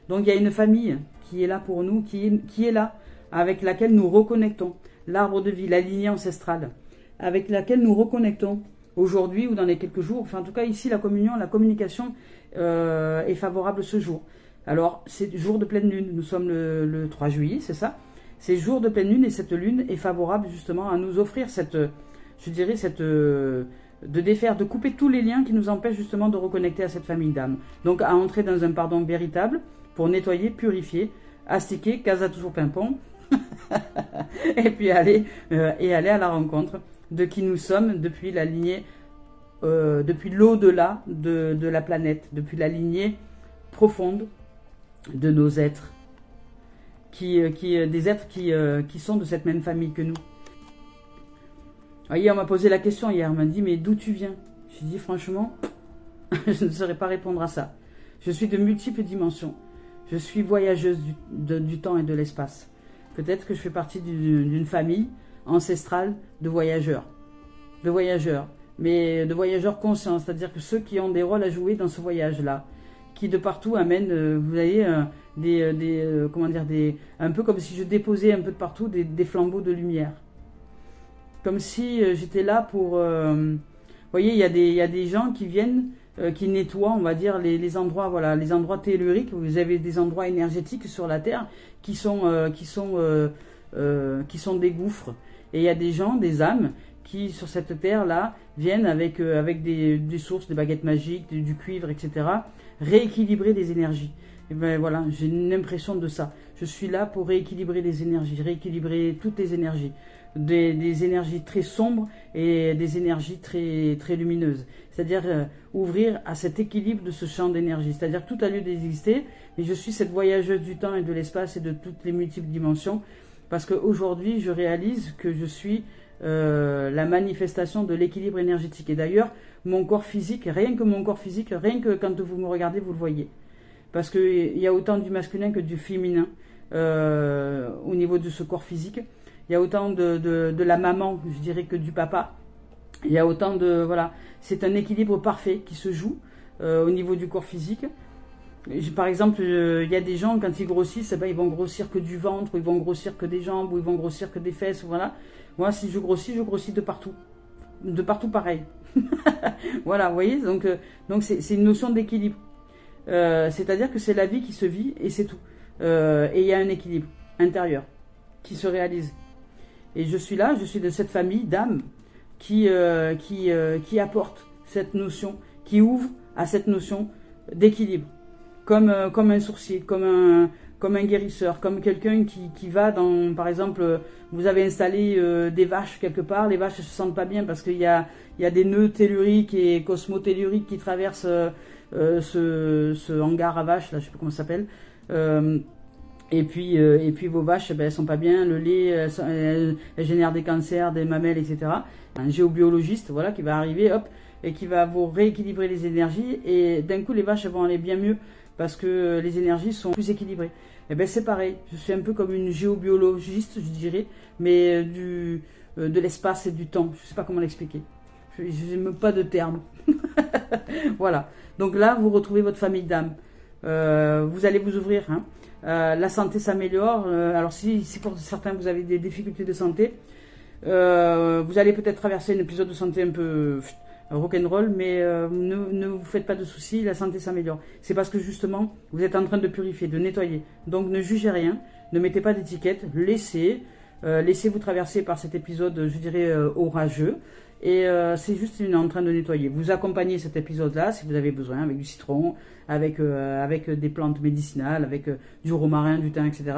[SPEAKER 1] Donc il y a une famille qui est là pour nous, qui est là, avec laquelle nous reconnectons. L'arbre de vie, la lignée ancestrale, avec laquelle nous reconnectons aujourd'hui ou dans les quelques jours. Enfin, en tout cas, ici, la communication est favorable ce jour. Alors, c'est jour de pleine lune. Nous sommes le 3 juillet, c'est ça? C'est jour de pleine lune et cette lune est favorable justement à nous offrir cette, je dirais, de défaire, de couper tous les liens qui nous empêchent justement de reconnecter à cette famille d'âmes. Donc, à entrer dans un pardon véritable pour nettoyer, purifier, astiquer, casa toujours pimpon, et puis aller à la rencontre de qui nous sommes depuis la lignée, depuis l'au-delà de la planète, depuis la lignée profonde de nos êtres, des êtres qui sont de cette même famille que nous. Vous voyez, on m'a posé la question hier, on m'a dit, mais d'où tu viens? J'ai dit, franchement, je ne saurais pas répondre à ça. Je suis de multiples dimensions. Je suis voyageuse du temps et de l'espace. Peut-être que je fais partie d'une famille ancestrale de voyageurs. Mais de voyageurs conscients, c'est-à-dire que ceux qui ont des rôles à jouer dans ce voyage-là, qui de partout amènent, vous voyez, comment dire, un peu comme si je déposais un peu de partout des flambeaux de lumière. Comme si j'étais là pour... vous voyez, il y a des gens qui viennent, qui nettoient, on va dire, les endroits, voilà, les endroits telluriques. Vous avez des endroits énergétiques sur la Terre qui sont des gouffres. Et il y a des gens, des âmes, qui sur cette Terre-là viennent avec des sources, des baguettes magiques, du cuivre, etc., rééquilibrer les énergies. Et ben voilà, j'ai une impression de ça. Je suis là pour rééquilibrer les énergies, rééquilibrer toutes les énergies. Des énergies très sombres et des énergies très, très lumineuses. C'est-à-dire ouvrir à cet équilibre de ce champ d'énergie. C'est-à-dire que tout a lieu d'exister, mais je suis cette voyageuse du temps et de l'espace et de toutes les multiples dimensions, parce qu'aujourd'hui, je réalise que je suis la manifestation de l'équilibre énergétique. Et d'ailleurs, mon corps physique, rien que quand vous me regardez, vous le voyez. Parce qu'il y a autant du masculin que du féminin au niveau de ce corps physique. Il y a autant de la maman, je dirais, que du papa. Il y a autant de... Voilà, c'est un équilibre parfait qui se joue au niveau du corps physique. Par exemple, il y a des gens, quand ils grossissent, ils vont grossir que du ventre, ou ils vont grossir que des jambes, ou ils vont grossir que des fesses, voilà. Moi, si je grossis de partout. De partout pareil. Voilà, vous voyez, donc c'est une notion d'équilibre. C'est-à-dire que c'est la vie qui se vit, et c'est tout. Et il y a un équilibre intérieur qui se réalise. Et je suis là, je suis de cette famille d'âmes qui apporte cette notion, qui ouvre à cette notion d'équilibre. Comme un sourcier, comme un guérisseur, comme quelqu'un qui va dans, par exemple, vous avez installé des vaches quelque part, les vaches ne se sentent pas bien parce qu'il y a des nœuds telluriques et cosmotelluriques qui traversent ce hangar à vaches, là, je ne sais pas comment ça s'appelle. Et puis vos vaches, elles sont pas bien, le lait, elles génèrent des cancers, des mamelles, etc. Un géobiologiste, voilà, qui va arriver, hop, et qui va vous rééquilibrer les énergies, et d'un coup les vaches vont aller bien mieux parce que les énergies sont plus équilibrées. Et bien c'est pareil, je suis un peu comme une géobiologiste, je dirais, mais de l'espace et du temps. Je sais pas comment l'expliquer. Je n'ai même pas de terme. Voilà. Donc là, vous retrouvez votre famille d'âmes. Vous allez vous ouvrir, hein. La santé s'améliore. Alors si pour certains vous avez des difficultés de santé, vous allez peut-être traverser un épisode de santé un peu rock'n'roll, mais ne vous faites pas de soucis, la santé s'améliore. C'est parce que justement, vous êtes en train de purifier, de nettoyer. Donc ne jugez rien, ne mettez pas d'étiquette, laissez-vous traverser par cet épisode, je dirais, orageux. Et c'est juste en train de nettoyer. Vous accompagnez cet épisode-là, si vous avez besoin, avec du citron, avec des plantes médicinales, avec du romarin, du thym, etc.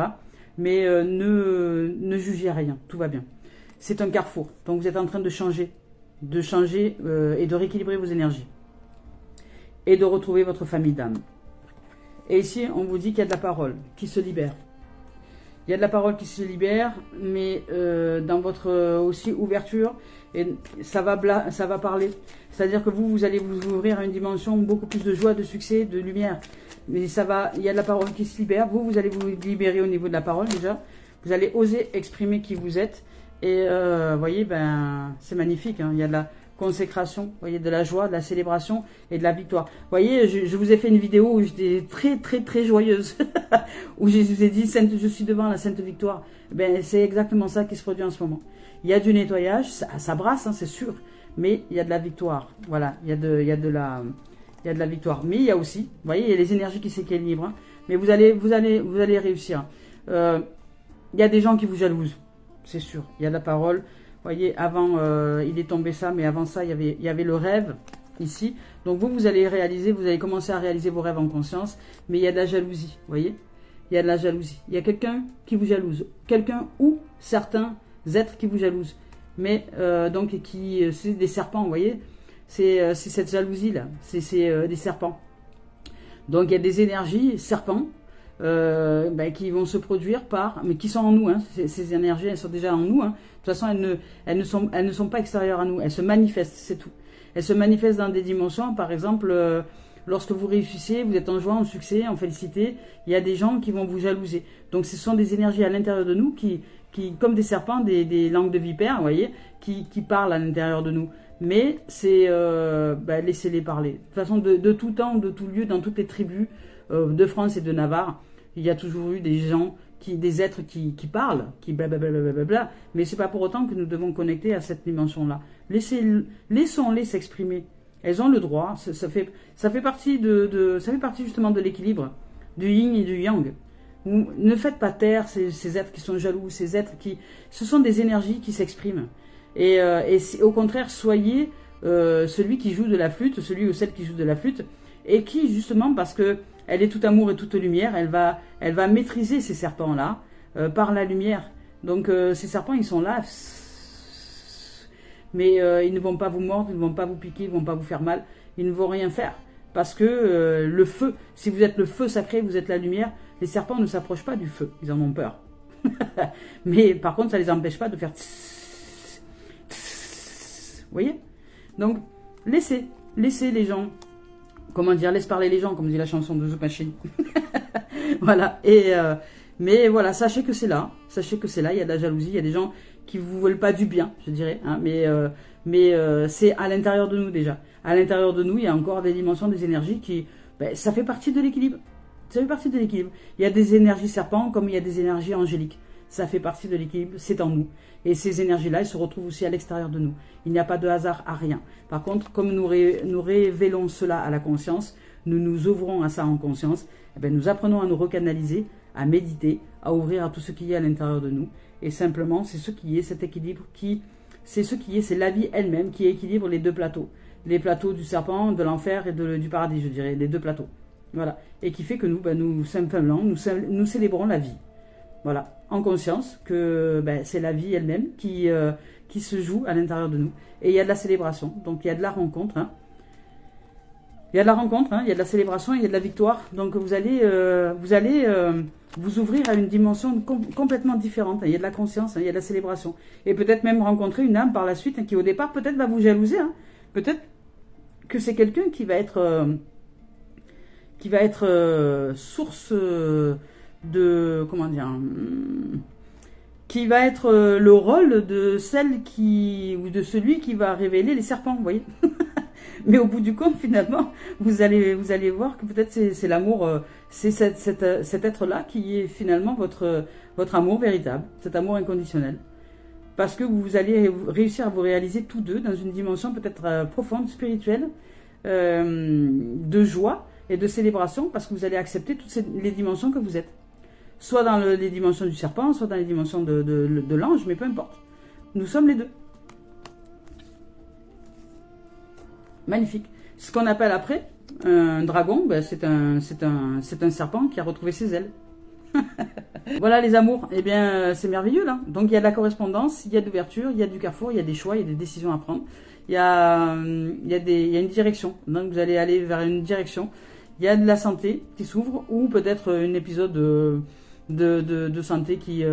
[SPEAKER 1] Mais ne jugez rien, tout va bien. C'est un carrefour, donc vous êtes en train de changer et de rééquilibrer vos énergies. Et de retrouver votre famille d'âme. Et ici, on vous dit qu'il y a de la parole qui se libère. Il y a de la parole qui se libère, mais dans votre aussi ouverture, et ça va parler. C'est-à-dire que vous allez vous ouvrir à une dimension beaucoup plus de joie, de succès, de lumière. Mais il y a de la parole qui se libère. Vous allez vous libérer au niveau de la parole déjà. Vous allez oser exprimer qui vous êtes. Et vous voyez, c'est magnifique. Hein. Il y a de la consécration, vous voyez, de la joie, de la célébration et de la victoire. Vous voyez, je vous ai fait une vidéo où j'étais très très très joyeuse, où je vous ai dit, je suis devant la Sainte Victoire. C'est exactement ça qui se produit en ce moment. Il y a du nettoyage, ça brasse, hein, c'est sûr, mais il y a de la victoire. Voilà, il y a de la victoire. Mais il y a aussi, vous voyez, il y a les énergies qui s'équilibrent. Hein, mais vous allez réussir. Il y a des gens qui vous jalousent, c'est sûr. Il y a de la parole. Vous voyez, avant, il est tombé ça, mais avant ça, il y avait le rêve ici. Donc vous allez commencer à réaliser vos rêves en conscience, mais il y a de la jalousie, vous voyez. Il y a de la jalousie. Il y a quelqu'un qui vous jalouse. Quelqu'un ou certains êtres qui vous jalousent. Mais, donc, c'est des serpents, vous voyez. C'est cette jalousie-là. C'est des serpents. Donc, il y a des énergies, serpents, qui vont se produire mais qui sont en nous. Hein. Ces énergies, elles sont déjà en nous. Hein. De toute façon, elles ne sont pas extérieures à nous. Elles se manifestent, c'est tout. Elles se manifestent dans des dimensions. Par exemple, lorsque vous réussissez, vous êtes en joie, en succès, en félicité, il y a des gens qui vont vous jalouser. Donc, ce sont des énergies à l'intérieur de nous qui comme des serpents, des langues de vipère, vous voyez, qui parlent à l'intérieur de nous. Mais c'est laissez-les parler. De toute façon, de tout temps, de tout lieu, dans toutes les tribus de France et de Navarre, il y a toujours eu des gens, des êtres qui parlent, qui blablabla. Mais c'est pas pour autant que nous devons connecter à cette dimension-là. Laissons-les s'exprimer. Elles ont le droit. Ça fait partie ça fait partie justement de l'équilibre du yin et du yang. Ne faites pas taire ces êtres qui sont jaloux, ces êtres ce sont des énergies qui s'expriment. Et au contraire, soyez celui qui joue de la flûte, celui ou celle qui joue de la flûte, et qui justement, parce que elle est tout amour et toute lumière, elle va maîtriser ces serpents-là par la lumière. Donc ces serpents, ils sont là, mais ils ne vont pas vous mordre, ils ne vont pas vous piquer, ils ne vont pas vous faire mal, ils ne vont rien faire. Parce que le feu, si vous êtes le feu sacré, vous êtes la lumière, les serpents ne s'approchent pas du feu, ils en ont peur. Mais par contre, ça ne les empêche pas de faire tss, tss, vous voyez. Donc, laissez les gens, laisse parler les gens, comme dit la chanson de The Machine. Voilà, mais voilà, sachez que c'est là, il y a de la jalousie, il y a des gens qui ne vous veulent pas du bien, je dirais, hein, mais c'est à l'intérieur de nous déjà. À l'intérieur de nous, il y a encore des dimensions, des énergies ça fait partie de l'équilibre. Ça fait partie de l'équilibre. Il y a des énergies serpents comme il y a des énergies angéliques. Ça fait partie de l'équilibre, c'est en nous. Et ces énergies-là, elles se retrouvent aussi à l'extérieur de nous. Il n'y a pas de hasard à rien. Par contre, comme nous révélons cela à la conscience, nous nous ouvrons à ça en conscience, nous apprenons à nous recanaliser, à méditer, à ouvrir à tout ce qui est à l'intérieur de nous. Et simplement, c'est ce qui est cet équilibre c'est la vie elle-même qui équilibre les deux plateaux. Les plateaux du serpent, de l'enfer et du paradis, je dirais, les deux plateaux. Voilà. Et qui fait que nous simplement, nous célébrons la vie. Voilà. En conscience que c'est la vie elle-même qui se joue à l'intérieur de nous. Et il y a de la célébration. Donc il y a de la rencontre. Hein. Il y a de la rencontre, hein. Il y a de la célébration, il y a de la victoire. Donc vous allez vous ouvrir à une dimension complètement différente. Il y a de la conscience, hein. Il y a de la célébration. Et peut-être même rencontrer une âme par la suite, hein, qui au départ peut-être va vous jalouser. Hein. Peut-être que c'est quelqu'un qui va être source de, qui va être le rôle de ou de celui qui va révéler les serpents, vous voyez. Mais au bout du compte, finalement, vous allez voir que peut-être c'est l'amour, c'est cet être-là qui est finalement votre amour véritable, cet amour inconditionnel. Parce que vous allez réussir à vous réaliser tous deux dans une dimension peut-être profonde, spirituelle, de joie et de célébration, parce que vous allez accepter toutes les dimensions que vous êtes. Soit dans les dimensions du serpent, soit dans les dimensions de l'ange, mais peu importe. Nous sommes les deux. Magnifique. Ce qu'on appelle après un dragon, c'est un serpent qui a retrouvé ses ailes. Voilà les amours, eh bien c'est merveilleux là. Donc il y a de la correspondance, il y a de l'ouverture, il y a du carrefour, il y a des choix, il y a des décisions à prendre. Il y a une direction. Donc vous allez aller vers une direction. Il y a de la santé qui s'ouvre, ou peut-être un épisode de santé qui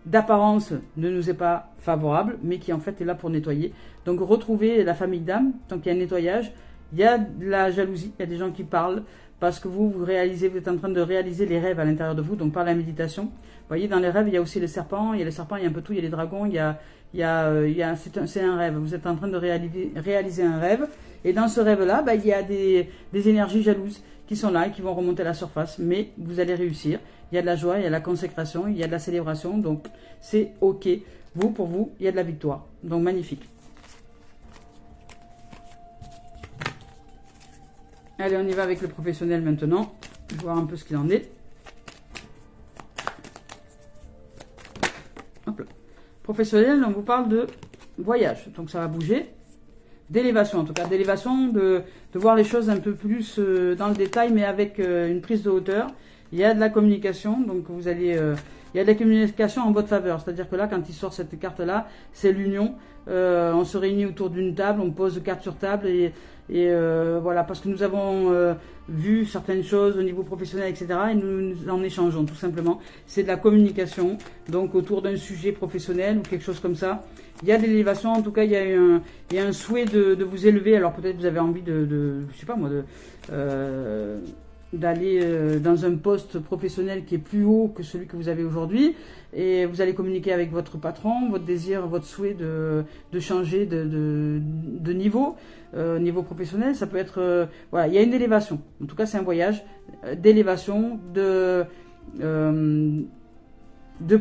[SPEAKER 1] d'apparence ne nous est pas favorable, mais qui en fait est là pour nettoyer. Donc retrouver la famille d'âme, donc il y a un nettoyage, il y a de la jalousie, il y a des gens qui parlent, parce que vous êtes en train de réaliser les rêves à l'intérieur de vous, donc par la méditation. Vous voyez, dans les rêves, il y a aussi les serpents, il y a un peu tout, il y a les dragons, c'est un rêve. Vous êtes en train de réaliser un rêve, et dans ce rêve-là, il y a des énergies jalouses qui sont là et qui vont remonter à la surface, mais vous allez réussir. Il y a de la joie, il y a de la consécration, il y a de la célébration, donc c'est ok. vous, pour vous, il y a de la victoire. Donc, magnifique. Allez, on y va avec le professionnel maintenant. Voir un peu ce qu'il en est. Hop là. Professionnel, on vous parle de voyage. Donc, ça va bouger. D'élévation, en tout cas. D'élévation, de voir les choses un peu plus dans le détail, mais avec une prise de hauteur. Il y a de la communication. Donc, vous allez... il y a de la communication en votre faveur. C'est-à-dire que là, quand il sort cette carte-là, c'est l'union. On se réunit autour d'une table, on pose carte sur table et voilà, parce que nous avons vu certaines choses au niveau professionnel, etc. Et nous en échangeons, tout simplement. C'est de la communication, donc autour d'un sujet professionnel ou quelque chose comme ça. Il y a de l'élévation, en tout cas, il y a un souhait de vous élever. Alors peut-être vous avez envie je sais pas moi, d'aller dans un poste professionnel qui est plus haut que celui que vous avez aujourd'hui, et vous allez communiquer avec votre patron, votre désir, votre souhait de changer de niveau, niveau professionnel. Ça peut être, voilà, il y a une élévation. En tout cas, c'est un voyage d'élévation, de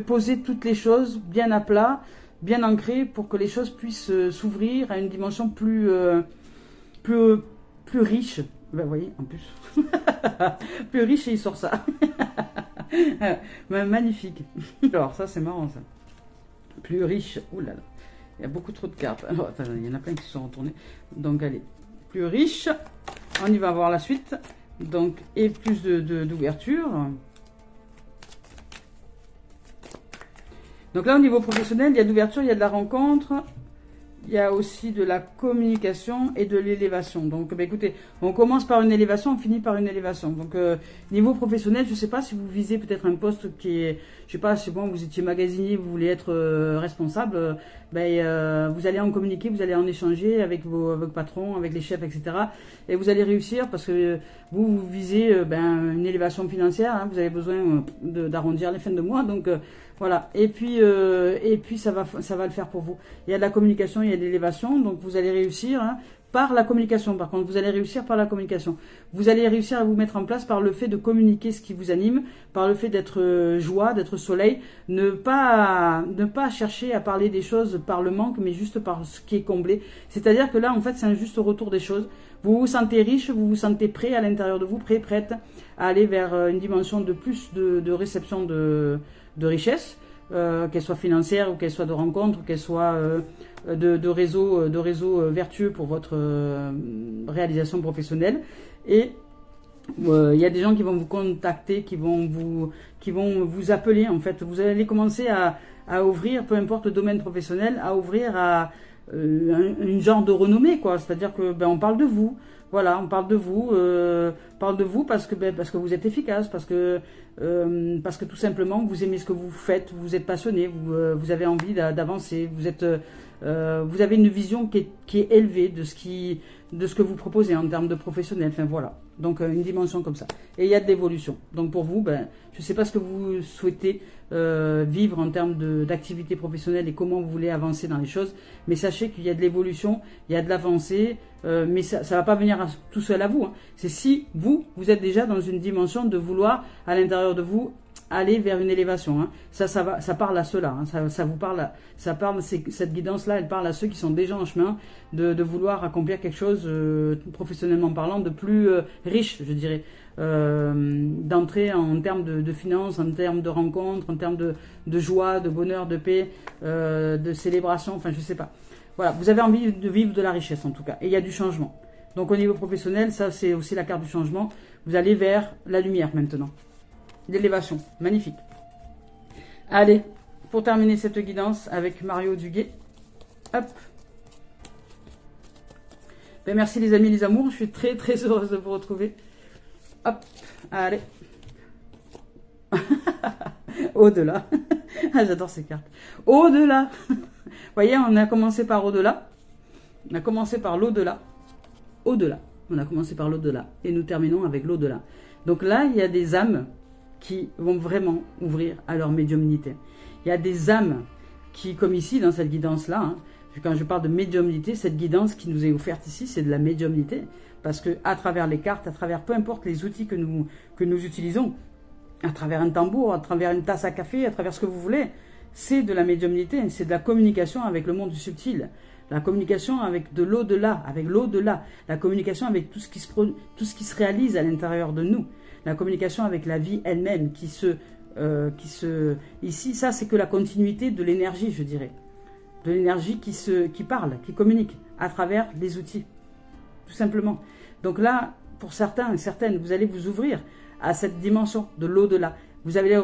[SPEAKER 1] poser toutes les choses bien à plat, bien ancrées, pour que les choses puissent s'ouvrir à une dimension plus riche. Ben, vous voyez, en plus. Plus riche, et il sort ça. Magnifique. Alors, ça, c'est marrant, ça. Plus riche. Ouh là là. Il y a beaucoup trop de cartes. Alors, attends, il y en a plein qui se sont retournés. Donc, allez. Plus riche. On y va voir la suite. Donc, et plus d'ouverture. Donc là, au niveau professionnel, il y a d'ouverture, il y a de la rencontre. Il y a aussi de la communication et de l'élévation. Donc, ben, écoutez, on commence par une élévation, on finit par une élévation. Donc, niveau professionnel, je ne sais pas si vous visez peut-être un poste qui est, je sais pas, c'est bon, vous étiez magasinier, vous voulez être responsable, vous allez en communiquer, vous allez en échanger avec vos patrons, avec les chefs, etc. Et vous allez réussir parce que vous visez une élévation financière, hein, vous avez besoin d'arrondir les fins de mois. Donc, voilà, et puis ça va le faire pour vous. Il y a de la communication, il y a de l'élévation, donc vous allez réussir par la communication. Par contre, vous allez réussir par la communication. Vous allez réussir à vous mettre en place par le fait de communiquer ce qui vous anime, par le fait d'être joie, d'être soleil, ne pas chercher à parler des choses par le manque, mais juste par ce qui est comblé. C'est-à-dire que là, en fait, c'est un juste retour des choses. Vous vous sentez riche, vous vous sentez prêt à l'intérieur de vous, prête à aller vers une dimension de plus de réception de richesse, qu'elle soit financière ou qu'elle soit de rencontre, qu'elle soit de réseau vertueux pour votre réalisation professionnelle. Et il y a des gens qui vont vous contacter, qui vont vous appeler. En fait, vous allez commencer à ouvrir, peu importe le domaine professionnel, à ouvrir à une genre de renommée, quoi. C'est-à-dire que on parle de vous. Voilà, on parle de vous parce que vous êtes efficace, parce que tout simplement vous aimez ce que vous faites, vous êtes passionné, vous avez envie d'avancer, vous avez une vision qui est élevée de ce que vous proposez en termes de professionnel. Enfin voilà, donc une dimension comme ça. Et il y a de l'évolution. Donc pour vous, je ne sais pas ce que vous souhaitez vivre en termes d'activité professionnelle et comment vous voulez avancer dans les choses, mais sachez qu'il y a de l'évolution, il y a de l'avancée, mais ça ne va pas venir tout seul à vous. Hein. C'est si vous êtes déjà dans une dimension de vouloir à l'intérieur de vous aller vers une élévation. Hein. Ça parle à ceux-là. Hein. Ça vous parle, cette guidance-là, elle parle à ceux qui sont déjà en chemin de vouloir accomplir quelque chose, professionnellement parlant, de plus riche, je dirais. D'entrer en termes de finances, en termes de rencontres, en termes de joie, de bonheur, de paix, de célébration, enfin je sais pas. Voilà, vous avez envie de vivre de la richesse en tout cas, et il y a du changement. Donc au niveau professionnel, ça c'est aussi la carte du changement. Vous allez vers la lumière maintenant. L'élévation, magnifique. Allez, pour terminer cette guidance avec Mario Duguay. Hop. Merci les amis, les amours, je suis très très heureuse de vous retrouver. Hop, allez. Au-delà. Ah, j'adore ces cartes. Au-delà. Vous voyez, on a commencé par au-delà. On a commencé par l'au-delà. Au-delà. On a commencé par l'au-delà. Et nous terminons avec l'au-delà. Donc là, il y a des âmes qui vont vraiment ouvrir à leur médiumnité. Il y a des âmes qui, comme ici, dans cette guidance-là, hein, quand je parle de médiumnité, cette guidance qui nous est offerte ici, c'est de la médiumnité. Parce que à travers les cartes, à travers peu importe les outils que nous utilisons, à travers un tambour, à travers une tasse à café, à travers ce que vous voulez, c'est de la médiumnité, c'est de la communication avec le monde subtil, la communication avec de l'au-delà, avec l'au-delà, la communication avec tout ce qui se réalise à l'intérieur de nous, la communication avec la vie elle-même ici, ça c'est que la continuité de l'énergie, je dirais, de l'énergie qui parle, qui communique à travers les outils, tout simplement. Donc là, pour certains et certaines, vous allez vous ouvrir à cette dimension de l'au-delà. Vous allez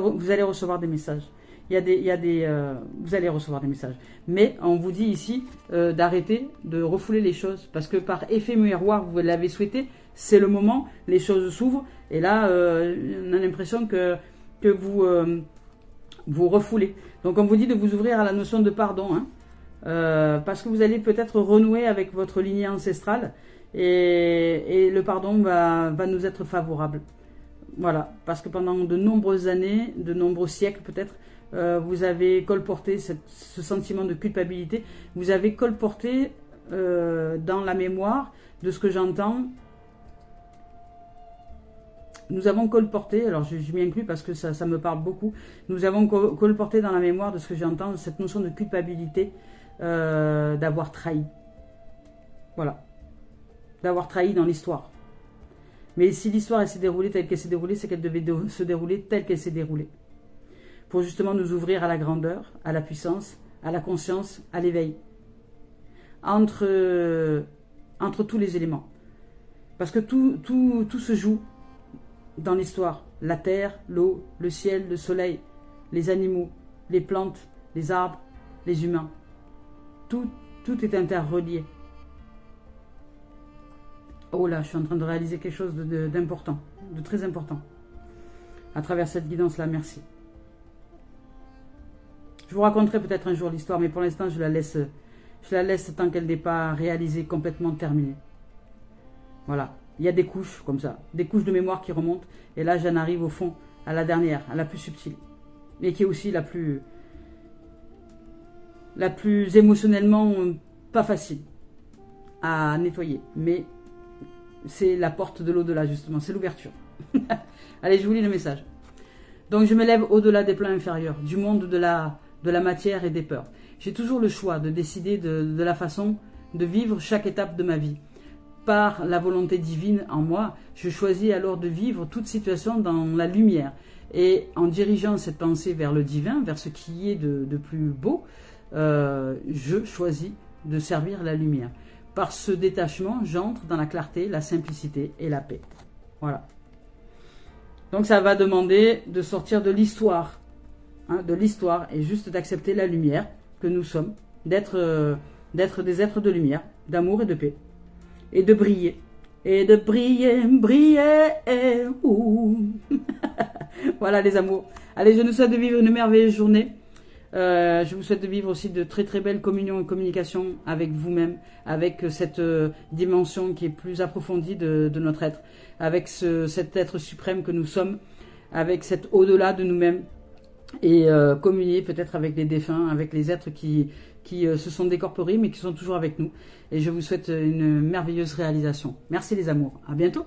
[SPEAKER 1] recevoir des messages. Vous allez recevoir des messages. Mais on vous dit ici d'arrêter de refouler les choses. Parce que par effet miroir, vous l'avez souhaité, c'est le moment, les choses s'ouvrent. Et là, on a l'impression que vous refoulez. Donc on vous dit de vous ouvrir à la notion de pardon. Parce que vous allez peut-être renouer avec votre lignée ancestrale. Et le pardon va nous être favorable. Voilà, parce que pendant de nombreuses années, de nombreux siècles peut-être, vous avez colporté ce sentiment de culpabilité. Vous avez colporté dans la mémoire, de ce que j'entends, nous avons colporté, alors je m'y inclus parce que ça me parle beaucoup, nous avons colporté dans la mémoire de ce que j'entends, cette notion de culpabilité d'avoir trahi. Voilà. D'avoir trahi dans l'histoire. Mais si l'histoire s'est déroulée telle qu'elle s'est déroulée, c'est qu'elle devait se dérouler telle qu'elle s'est déroulée. Pour justement nous ouvrir à la grandeur, à la puissance, à la conscience, à l'éveil. Entre tous les éléments. Parce que tout se joue dans l'histoire. La terre, l'eau, le ciel, le soleil, les animaux, les plantes, les arbres, les humains. Tout est interrelié. Oh là, je suis en train de réaliser quelque chose d'important, de très important. À travers cette guidance-là, merci. Je vous raconterai peut-être un jour l'histoire, mais pour l'instant, je la laisse tant qu'elle n'est pas réalisée, complètement terminée. Voilà. Il y a des couches comme ça, des couches de mémoire qui remontent. Et là, j'en arrive au fond, à la dernière, à la plus subtile. Mais qui est aussi la plus émotionnellement pas facile à nettoyer. Mais c'est la porte de l'au-delà, justement. C'est l'ouverture. Allez, je vous lis le message. Donc, je me lève au-delà des plans inférieurs, du monde de la matière et des peurs. J'ai toujours le choix de décider de la façon de vivre chaque étape de ma vie. Par la volonté divine en moi, je choisis alors de vivre toute situation dans la lumière. Et en dirigeant cette pensée vers le divin, vers ce qui est de plus beau, je choisis de servir la lumière. Par ce détachement, j'entre dans la clarté, la simplicité et la paix. Voilà. Donc ça va demander de sortir de l'histoire, et juste d'accepter la lumière que nous sommes, d'être des êtres de lumière, d'amour et de paix, et de briller. Et de briller. Voilà les amours. Allez, je nous souhaite de vivre une merveilleuse journée. Je vous souhaite de vivre aussi de très très belles communions et communications avec vous-même, avec cette dimension qui est plus approfondie de notre être, avec cet être suprême que nous sommes, avec cet au-delà de nous-mêmes, et communier peut-être avec les défunts, avec les êtres qui se sont décorporés mais qui sont toujours avec nous. Et je vous souhaite une merveilleuse réalisation. Merci les amours, à bientôt.